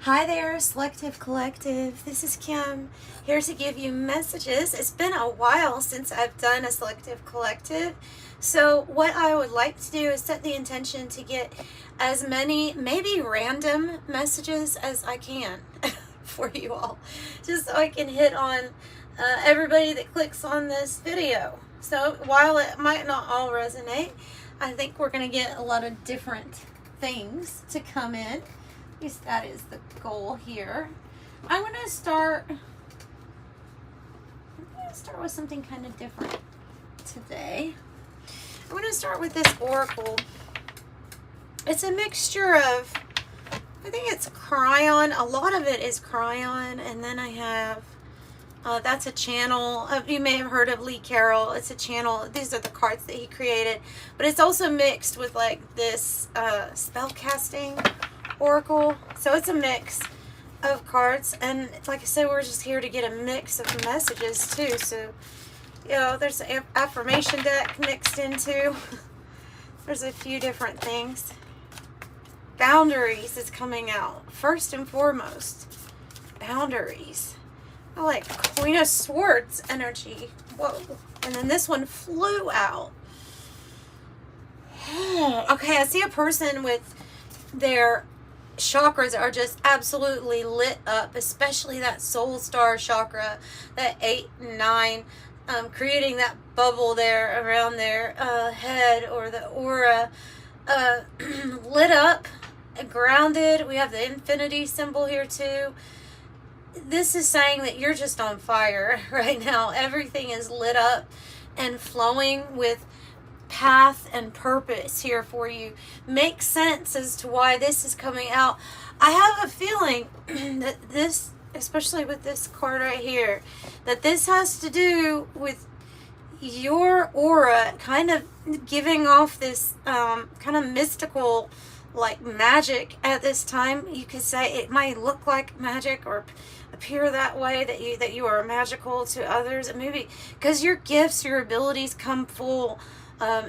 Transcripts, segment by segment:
Hi there, Selective Collective. This is Kim, here to give you messages. It's been a while since I've done a Selective Collective. So what I would like to do is set the intention to get as many, maybe random messages as I can for you all. Just so I can hit on everybody that clicks on this video. So while it might not all resonate, I think we're going to get a lot of different things to come in. At least that is the goal here. I'm going to start with something kind of different today. I'm going to start with this oracle. It's a mixture of, I think it's Cryon. A lot of it is Cryon, and then I have that's a channel. You may have heard of Lee Carroll. It's a channel. These are the cards that he created, but it's also mixed with like this spell casting oracle. So it's a mix of cards, and like I said, we're just here to get a mix of messages too. So, you know, there's an affirmation deck mixed into. There's a few different things. Boundaries is coming out first and foremost. Boundaries. I like Queen of Swords energy. Whoa. And then this one flew out. Okay, I see a person with their chakras are just absolutely lit up, especially that soul star chakra, that 8 and 9, creating that bubble there around their head, or the aura, lit up, grounded. We have the infinity symbol here too. This is saying that you're just on fire right now. Everything is lit up and flowing with path and purpose here for you. Makes sense as to why this is coming out. I have a feeling that this, especially with this card right here, that this has to do with your aura kind of giving off this kind of mystical, like magic at this time. You could say it might look like magic or appear that way, that you are magical to others, and maybe because your gifts, your abilities come full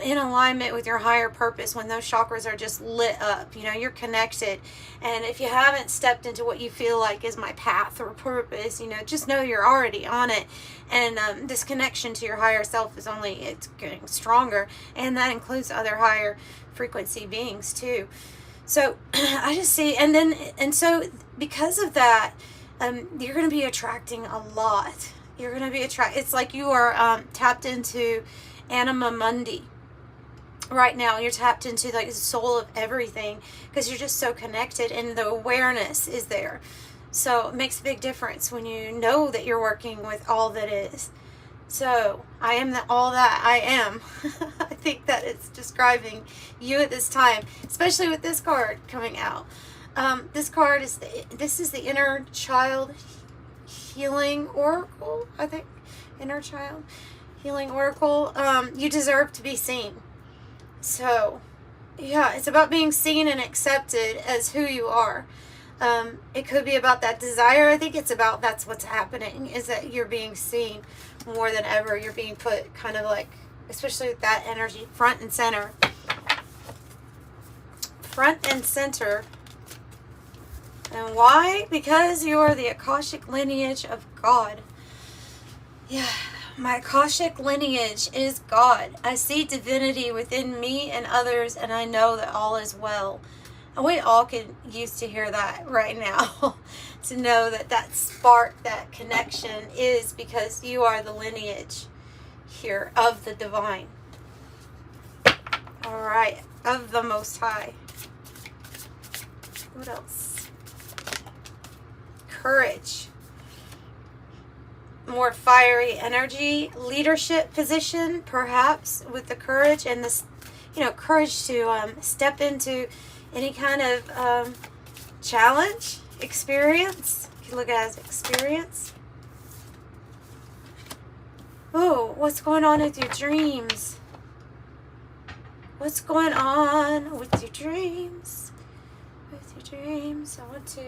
in alignment with your higher purpose when those chakras are just lit up. You know, you're connected, and if you haven't stepped into what you feel like is my path or purpose, you know, just know you're already on it, and this connection to your higher self is only, it's getting stronger, and that includes other higher frequency beings too. So I just see, and so because of that, you're going to be attracting a lot. You're going to be it's like you are tapped into anima mundi right now. You're tapped into like the soul of everything, because you're just so connected, and the awareness is there. So it makes a big difference when you know that you're working with all that is. So I am all that I am. I think that it's describing you at this time, especially with this card coming out. This card is this is the inner child healing oracle, I think. Inner child healing oracle. You deserve to be seen. So yeah, it's about being seen and accepted as who you are. It could be about that desire. I think it's about, that's what's happening, is that you're being seen more than ever. You're being put kind of like, especially with that energy, front and center. Front and center. And why? Because you are the Akashic lineage of God. Yeah, my Akashic lineage is God. I see divinity within me and others, and I know that all is well. And we all could use to hear that right now. To know that that spark, that connection is because you are the lineage here of the divine. All right, of the Most High. What else? Courage. More fiery energy, leadership position, perhaps, with the courage and this, you know, courage to step into any kind of challenge, experience. You can look at it as experience. Oh, what's going on with your dreams? What's going on with your dreams? With your dreams, I want to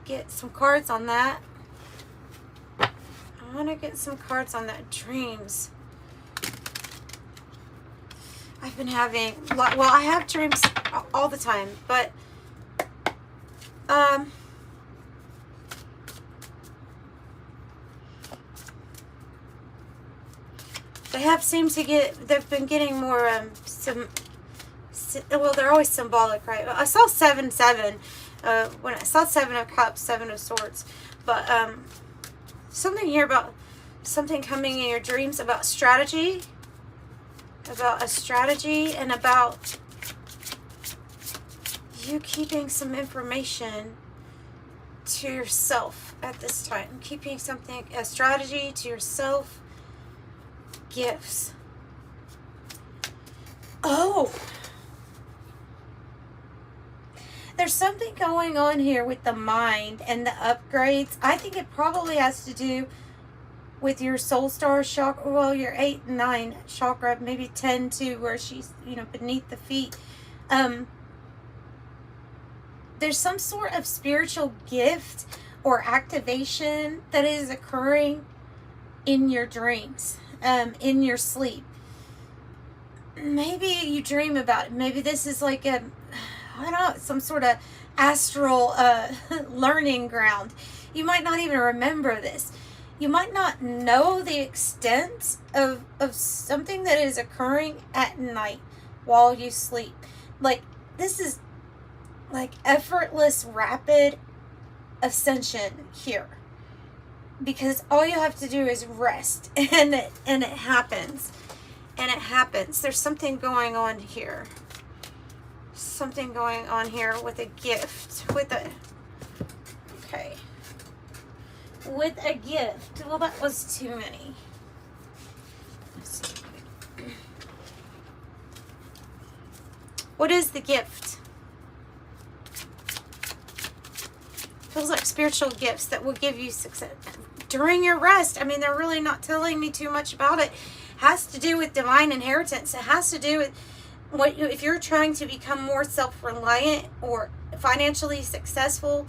get some cards on that. I want to get some cards on that dreams. I've been having, well, I have dreams all the time, but They've been getting more, well, they're always symbolic, right? I saw 7-7, when I saw 7 of Cups, 7 of Swords, but, something here about something coming in your dreams about strategy, about a strategy, and about you keeping some information to yourself at this time. Keeping something, a strategy to yourself, gifts. Oh! There's something going on here with the mind and the upgrades. I think it probably has to do with your soul star chakra, well, your 8 and 9 chakra, maybe 10 too, where she's, beneath the feet. There's some sort of spiritual gift or activation that is occurring in your dreams, in your sleep. Maybe you dream about it. Maybe this is like I don't know, some sort of astral learning ground. You might not even remember this. You might not know the extent of something that is occurring at night while you sleep. Like, this is like effortless, rapid ascension here. Because all you have to do is rest, and it happens. And it happens. There's something going on here. Something going on here with a gift. Okay. With a gift. Well, that was too many. What is the gift? Feels like spiritual gifts that will give you success during your rest. I mean, they're really not telling me too much about it. Has to do with divine inheritance. It has to do with if you're trying to become more self-reliant or financially successful,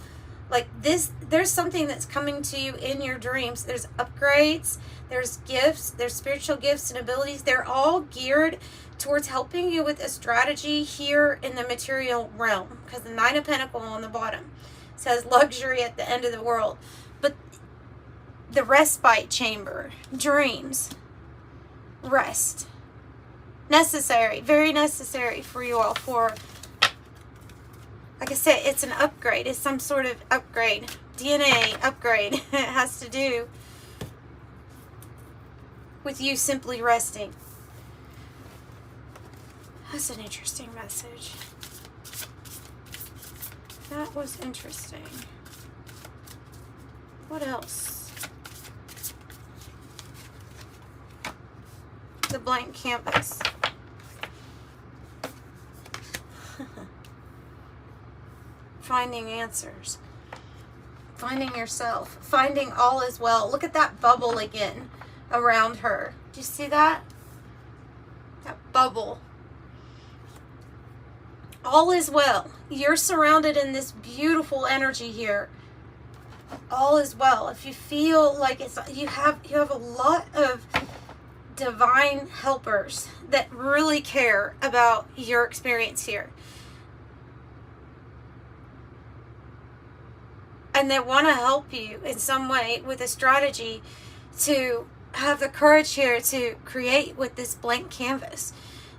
like this, there's something that's coming to you in your dreams. There's upgrades, there's gifts, there's spiritual gifts and abilities. They're all geared towards helping you with a strategy here in the material realm, because the 9 of Pentacles on the bottom says luxury at the end of the world. But the respite chamber, dreams, rest, necessary, very necessary for you all. For, like I said, it's an upgrade. It's some sort of upgrade, DNA upgrade. It has to do with you simply resting. That's an interesting message. That was interesting. What else? The blank canvas. Finding answers. Finding yourself. Finding all is well. Look at that bubble again around her. Do you see that? That bubble. All is well. You're surrounded in this beautiful energy here. All is well. If you feel like you have a lot of divine helpers that really care about your experience here. And they want to help you in some way with a strategy to have the courage here to create with this blank canvas.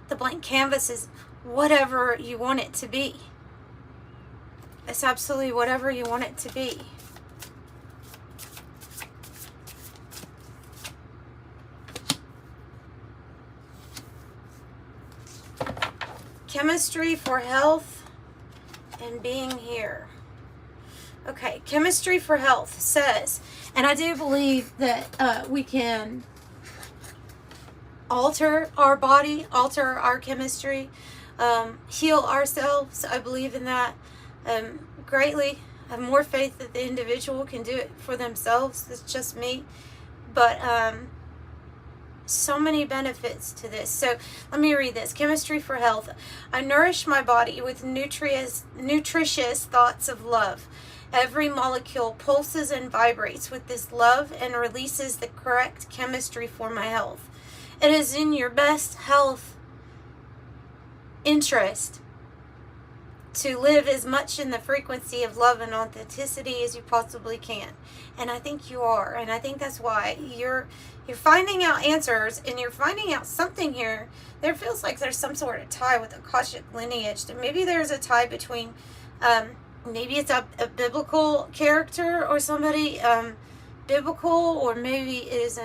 The blank canvas is whatever you want it to be. It's absolutely whatever you want it to be. Chemistry for health and being here. Okay, chemistry for health says, and I do believe that we can alter our body, alter our chemistry, heal ourselves. I believe in that greatly. I have more faith that the individual can do it for themselves. It's just me. But so many benefits to this. So let me read this. Chemistry for health. I nourish my body with nutritious thoughts of love. Every molecule pulses and vibrates with this love and releases the correct chemistry for my health. It is in your best health interest to live as much in the frequency of love and authenticity as you possibly can. And I think you are. And I think that's why you're finding out answers, and you're finding out something here. There feels like there's some sort of tie with Akashic lineage. Maybe there's a tie between, maybe it's a biblical character or somebody biblical, or maybe it is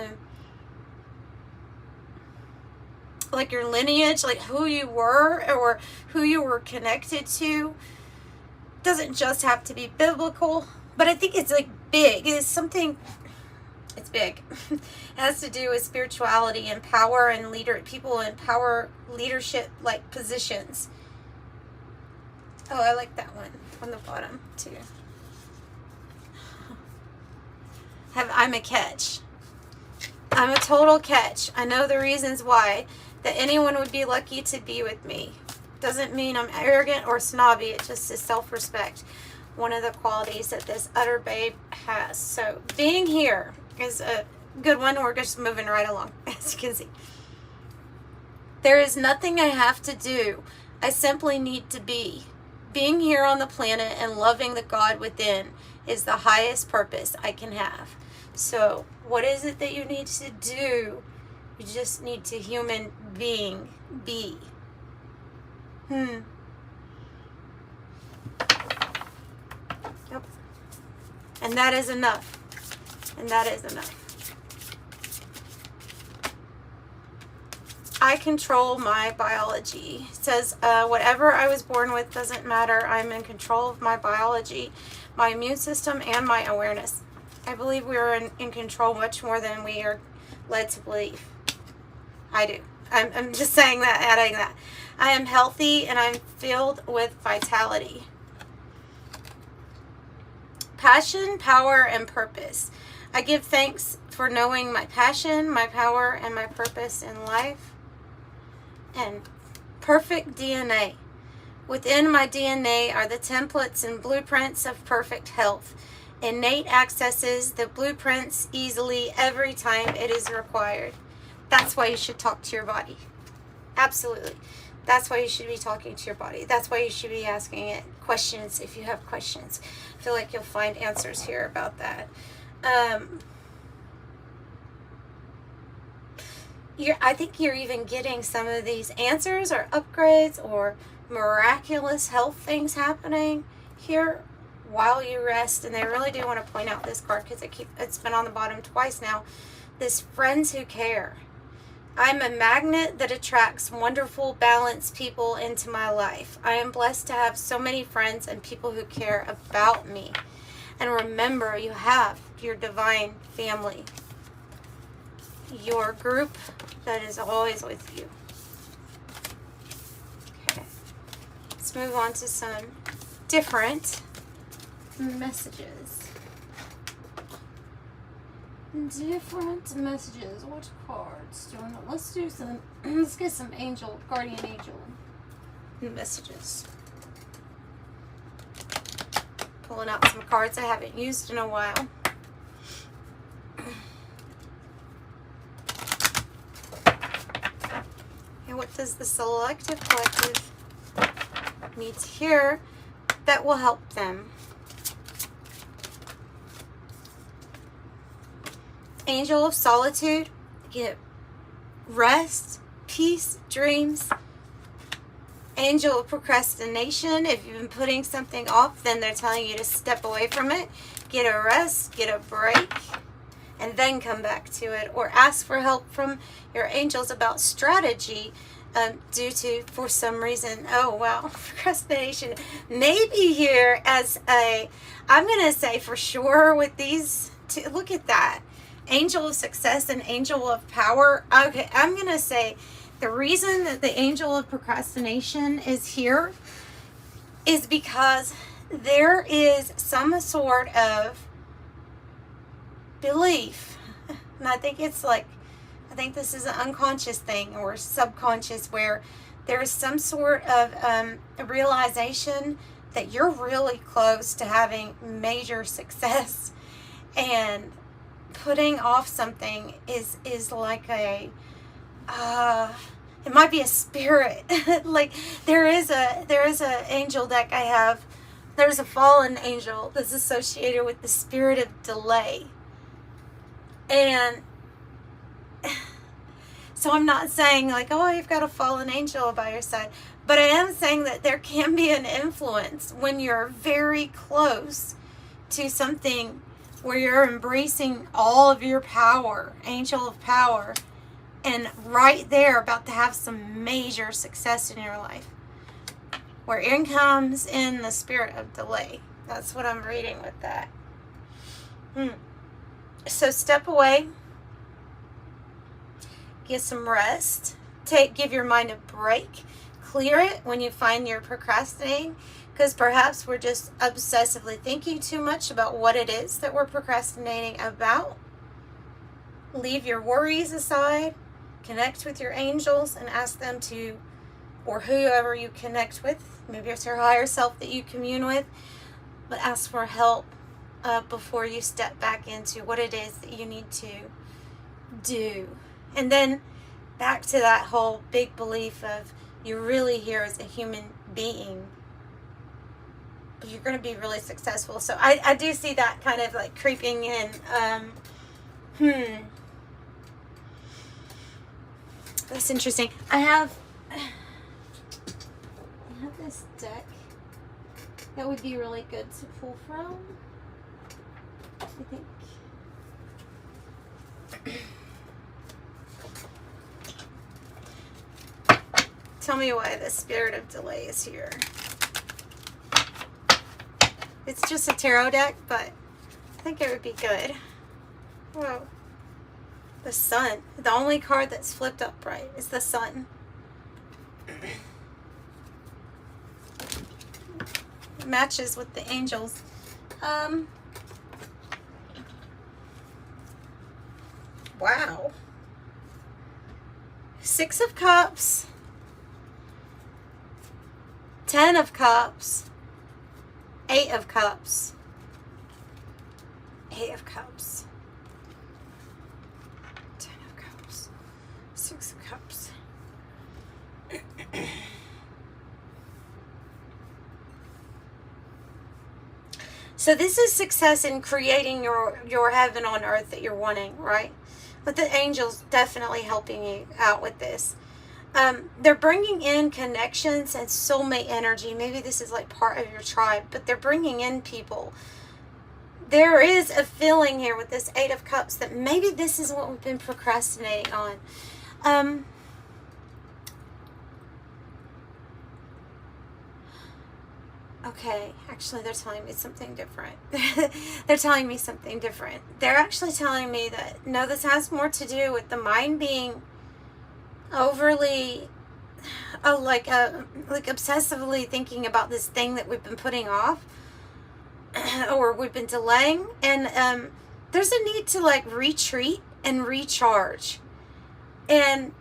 like your lineage, like who you were or who you were connected to. Doesn't just have to be biblical, but I think it's like big. It's something, it's big. It has to do with spirituality and power and people in power leadership like positions. Oh, I like that one on the bottom too. I'm a catch. I'm a total catch. I know the reasons why. That anyone would be lucky to be with me. Doesn't mean I'm arrogant or snobby. It just is self-respect. One of the qualities that this utter babe has. So being here is a good one. We're just moving right along, as you can see. There is nothing I have to do. I simply need to be. Being here on the planet and loving the God within is the highest purpose I can have. So what is it that you need to do? You just need to human being be. Yep. And that is enough. And that is enough. I control my biology. It says, whatever I was born with doesn't matter. I'm in control of my biology, my immune system, and my awareness. I believe we are in control much more than we are led to believe. I do. I'm just saying that, adding that. I am healthy and I'm filled with vitality. Passion, power, and purpose. I give thanks for knowing my passion, my power, and my purpose in life. And perfect DNA. Within my DNA are the templates and blueprints of perfect health. Innate accesses the blueprints easily every time it is required. That's why you should talk to your body. Absolutely. That's why you should be talking to your body. That's why you should be asking it questions if you have questions. I feel like you'll find answers here about that. I think you're even getting some of these answers or upgrades or miraculous health things happening here while you rest. And I really do want to point out this card because it's been on the bottom twice now. This friends who care. I'm a magnet that attracts wonderful, balanced people into my life. I am blessed to have so many friends and people who care about me. And remember, you have your divine family. Your group that is always with you. Okay. Let's move on to some different messages. Different messages. What cards do you want? Let's do some. Let's get some guardian angel messages. Pulling out some cards I haven't used in a while. And what does the Selective Collective need to hear that will help them? Angel of Solitude, get rest, peace, dreams. Angel of Procrastination, if you've been putting something off, then they're telling you to step away from it. Get a rest, get a break, and then come back to it. Or ask for help from your angels about strategy due to, for some reason, oh wow, procrastination. Maybe here as I'm going to say for sure with these two, look at that. Angel of Success and Angel of Power. Okay, I'm going to say the reason that the Angel of Procrastination is here is because there is some sort of belief. And I think it's like, I think this is an unconscious thing or subconscious where there is some sort of a realization that you're really close to having major success, and putting off something is like a It might be a spirit. Like there is a angel deck I have. There's a fallen angel that's associated with the spirit of delay. And so I'm not saying like, oh, you've got a fallen angel by your side. But I am saying that there can be an influence when you're very close to something where you're embracing all of your power, angel of power, and right there about to have some major success in your life. Where in comes in the spirit of delay. That's what I'm reading with that. So step away. Get some rest. Give your mind a break. Clear it when you find you're procrastinating, because perhaps we're just obsessively thinking too much about what it is that we're procrastinating about. Leave your worries aside. Connect with your angels and ask them to, or whoever you connect with, maybe it's your higher self that you commune with, but ask for help before you step back into what it is that you need to do. And then back to that whole big belief of you're really here as a human being, but you're going to be really successful. So I do see that kind of like creeping in. That's interesting. I have this deck that would be really good to pull from, I think. Tell me why the spirit of delay is here. It's just a tarot deck, but I think it would be good. Whoa. The sun. The only card that's flipped upright is the sun. It matches with the angels. Wow. 6 of Cups. 10 of Cups. 8 of Cups. 8 of Cups. 10 of Cups. 6 of Cups. So this is success in creating your heaven on earth that you're wanting, right? But the angels definitely helping you out with this. They're bringing in connections and soulmate energy. Maybe this is like part of your tribe, but they're bringing in people. There is a feeling here with this 8 of Cups that maybe this is what we've been procrastinating on. Okay, actually they're telling me something different. They're telling me something different. They're actually telling me that, no, this has more to do with the mind being overly, like obsessively thinking about this thing that we've been putting off or we've been delaying. And there's a need to like retreat and recharge. And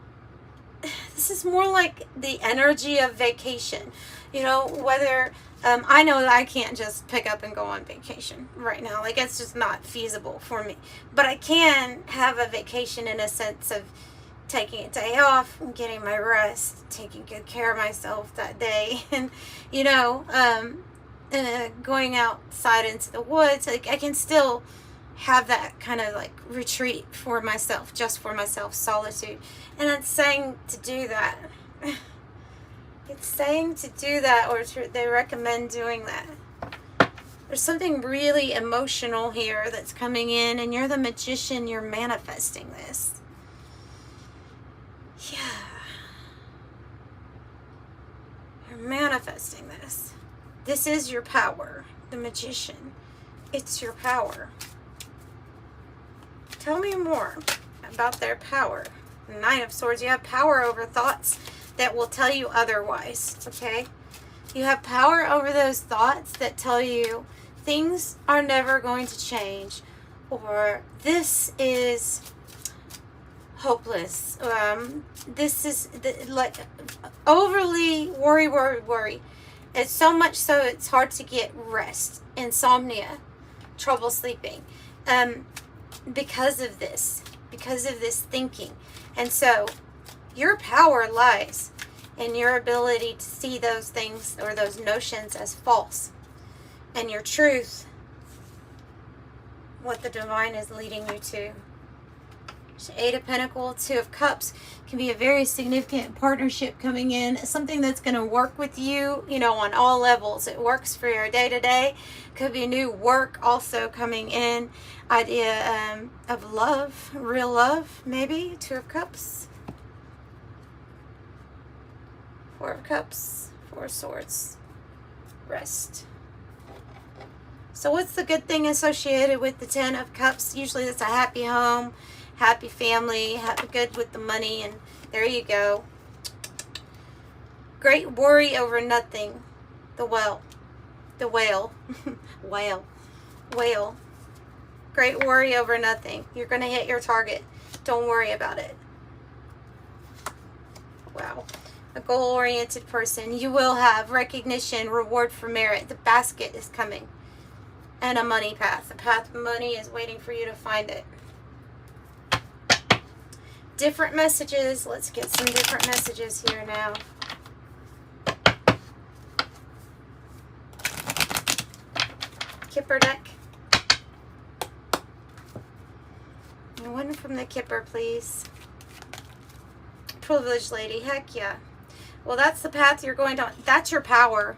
this is more like the energy of vacation. You know, whether, I know that I can't just pick up and go on vacation right now. Like, it's just not feasible for me. But I can have a vacation in a sense of taking a day off and getting my rest, taking good care of myself that day. And, you know, going outside into the woods. Like, I can still have that kind of like retreat for myself, just for myself, solitude. And it's saying to do that. It's saying to do that, or they recommend doing that. There's something really emotional here that's coming in, and you're the magician, you're manifesting this. Yeah. You're manifesting this. This is your power, the magician. It's your power. Tell me more about their power. 9 of Swords, you have power over thoughts that will tell you otherwise, okay? You have power over those thoughts that tell you things are never going to change, or this is hopeless. This is like overly worry. It's so much so it's hard to get rest, insomnia, trouble sleeping, because of this thinking. And so Your power lies in your ability to see those things or those notions as false. And your truth, what the divine is leading you to. So 8 of Pentacles, 2 of Cups can be a very significant partnership coming in. Something that's going to work with you, you know, on all levels. It works for your day-to-day. Could be new work also coming in. Idea of love, real love, maybe. 2 of Cups. 4 of Cups, 4 of Swords. Rest. So what's the good thing associated with the 10 of Cups? Usually that's a happy home, happy family, happy, good with the money, and there you go. Great worry over nothing. The whale. The whale. Whale. Great worry over nothing. You're going to hit your target. Don't worry about it. Wow. A goal-oriented person. You will have recognition, reward for merit. The basket is coming. And a money path. The path of money is waiting for you to find it. Different messages. Let's get some different messages here now. Kipper deck. One from the Kipper, please. Privileged lady. Heck yeah. Well, that's the path you're going down. That's your power.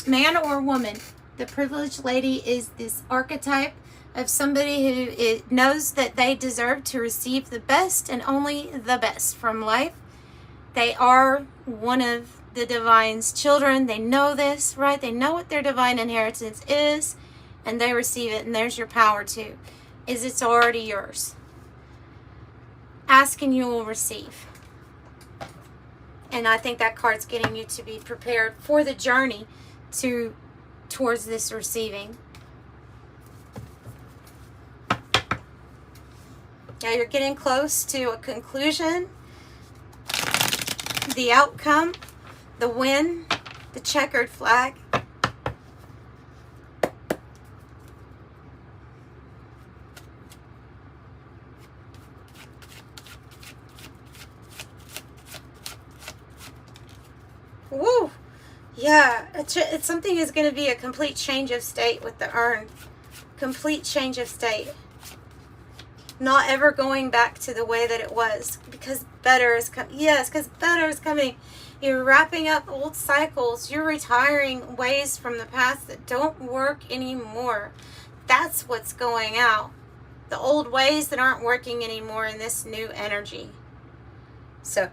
Man or woman. The privileged lady is this archetype of somebody who knows that they deserve to receive the best and only the best from life. They are one of the divine's children. They know this, right? They know what their divine inheritance is, and they receive it, and there's your power too. It's already yours. Ask and you will receive. And I think that card's getting you to be prepared for the journey towards this receiving. Now you're getting close to a conclusion, the outcome, the win, the checkered flag. Woo! Yeah, it's something is going to be a complete change of state with the urn. Complete change of state. Not ever going back to the way that it was, because better is coming. Yes, because better is coming. You're wrapping up old cycles. You're retiring ways from the past that don't work anymore. That's what's going out. The old ways that aren't working anymore in this new energy. So, it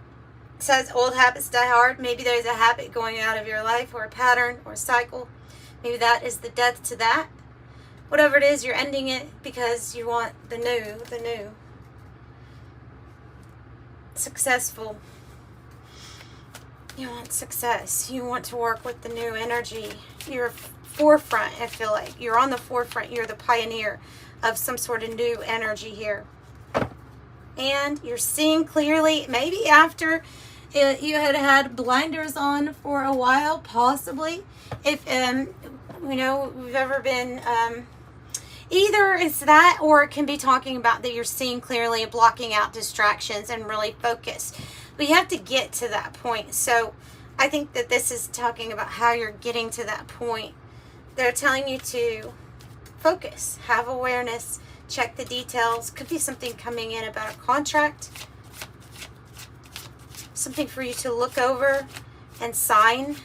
says old habits die hard. Maybe there's a habit going out of your life, or a pattern, or a cycle. Maybe that is the death to that. Whatever it is, you're ending it because you want the new. Successful. You want success. You want to work with the new energy. You're forefront, I feel like. You're on the forefront. You're the pioneer of some sort of new energy here. And you're seeing clearly, maybe after you had blinders on for a while, possibly. If, you know, we've ever been... either it's that, or it can be talking about that you're seeing clearly, blocking out distractions and really focus. But you have to get to that point. So I think that this is talking about how you're getting to that point. They're telling you to focus, have awareness, check the details. Could be something coming in about a contract. Something for you to look over and sign.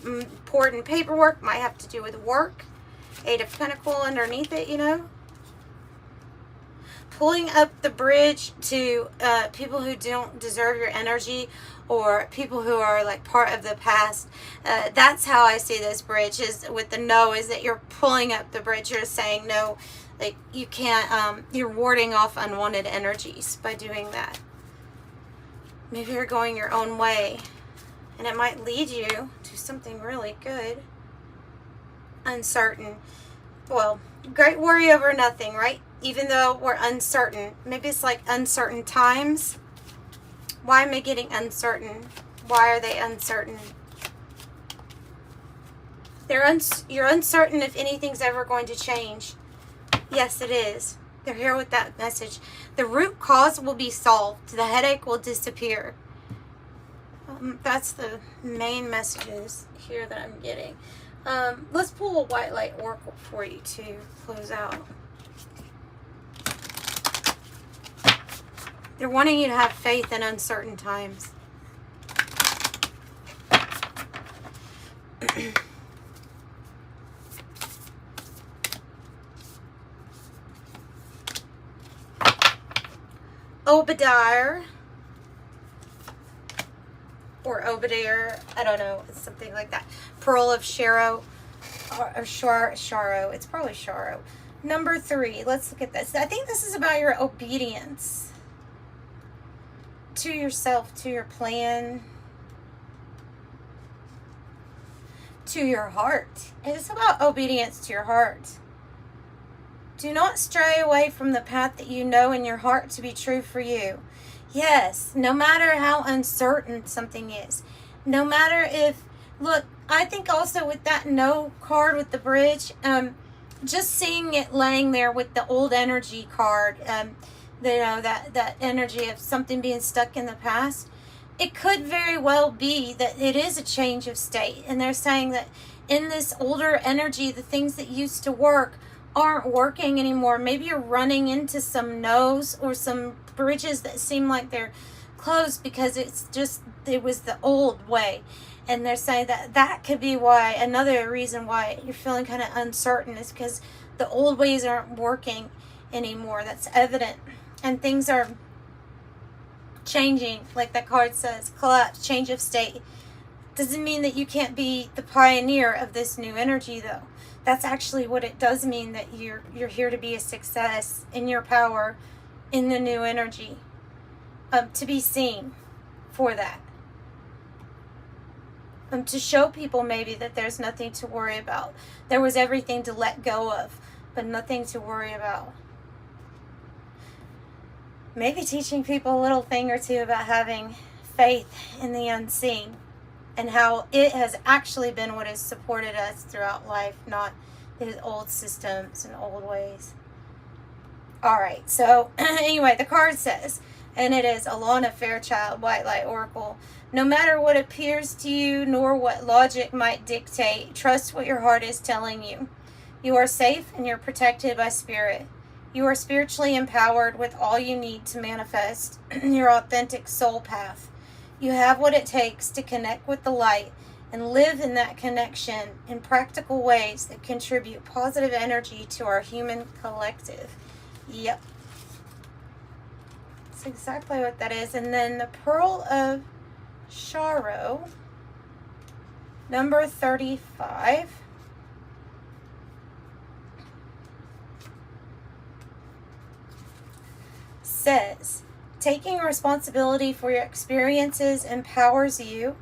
Important paperwork, might have to do with work. 8 of Pentacles underneath it, you know. Pulling up the bridge to people who don't deserve your energy, or people who are like part of the past. That's how I see this bridge, is with the no, is that you're pulling up the bridge. You're saying no, like you can't, you're warding off unwanted energies by doing that. Maybe you're going your own way, and it might lead you to something really good. Uncertain. Well, great worry over nothing, right? Even though we're uncertain. Maybe it's like uncertain times. Why am I getting uncertain? Why are they uncertain? You're uncertain if anything's ever going to change. Yes, it is. They're here with that message. The root cause will be solved. The headache will disappear. That's the main messages here that I'm getting. Let's pull a white light oracle for you to close out. They're wanting you to have faith in uncertain times. Obadiah or Obadiah, I don't know, it's something like that. Pearl of Sharo or Sharo. It's probably Sharo. Number 3, let's look at this. I think this is about your obedience to yourself, to your plan, to your heart. It's about obedience to your heart. Do not stray away from the path that you know in your heart to be true for you. Yes, no matter how uncertain something is. No matter if, look, I think also with that no card with the bridge, just seeing it laying there with the old energy card, you know, that energy of something being stuck in the past, it could very well be that it is a change of state. And they're saying that in this older energy, the things that used to work aren't working anymore. Maybe you're running into some no's or some bridges that seem like they're closed because it was the old way. And they're saying that that could be why, another reason why you're feeling kind of uncertain is because the old ways aren't working anymore. That's evident. And things are changing, like that card says, collapse, change of state. Doesn't mean that you can't be the pioneer of this new energy, though. That's actually what it does mean, that you're here to be a success in your power, in the new energy, to be seen for that. To show people maybe that there's nothing to worry about. There was everything to let go of, but nothing to worry about. Maybe teaching people a little thing or two about having faith in the unseen and how it has actually been what has supported us throughout life, not these old systems and old ways. All right, so anyway, the card says, and it is Alana Fairchild, White Light Oracle. No matter what appears to you, nor what logic might dictate, trust what your heart is telling you. You are safe and you're protected by spirit. You are spiritually empowered with all you need to manifest your authentic soul path. You have what it takes to connect with the light and live in that connection in practical ways that contribute positive energy to our human collective. Yep. That's exactly what that is. And then the Pearl of Sharo, number 35. Says, taking responsibility for your experiences empowers you.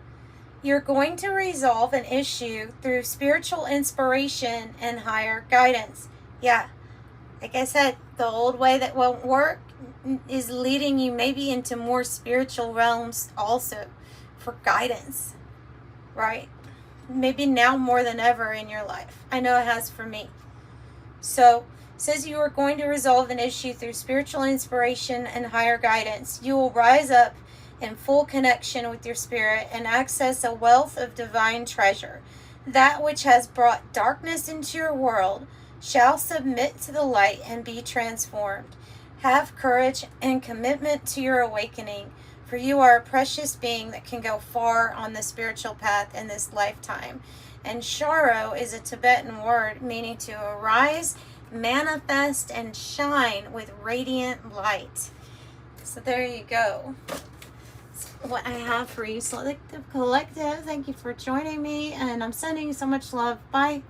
You're going to resolve an issue through spiritual inspiration and higher guidance. Yeah, like I said, the old way that won't work is leading you maybe into more spiritual realms also for guidance, right? Maybe now more than ever in your life. I know it has for me. So, says you are going to resolve an issue through spiritual inspiration and higher guidance. You will rise up in full connection with your spirit and access a wealth of divine treasure. That which has brought darkness into your world shall submit to the light and be transformed. Have courage and commitment to your awakening, for you are a precious being that can go far on the spiritual path in this lifetime. And Sharo is a Tibetan word meaning to arise, manifest, and shine with radiant light. So there you go. That's what I have for you, Selective Collective. Thank you for joining me, and I'm sending you so much love. Bye.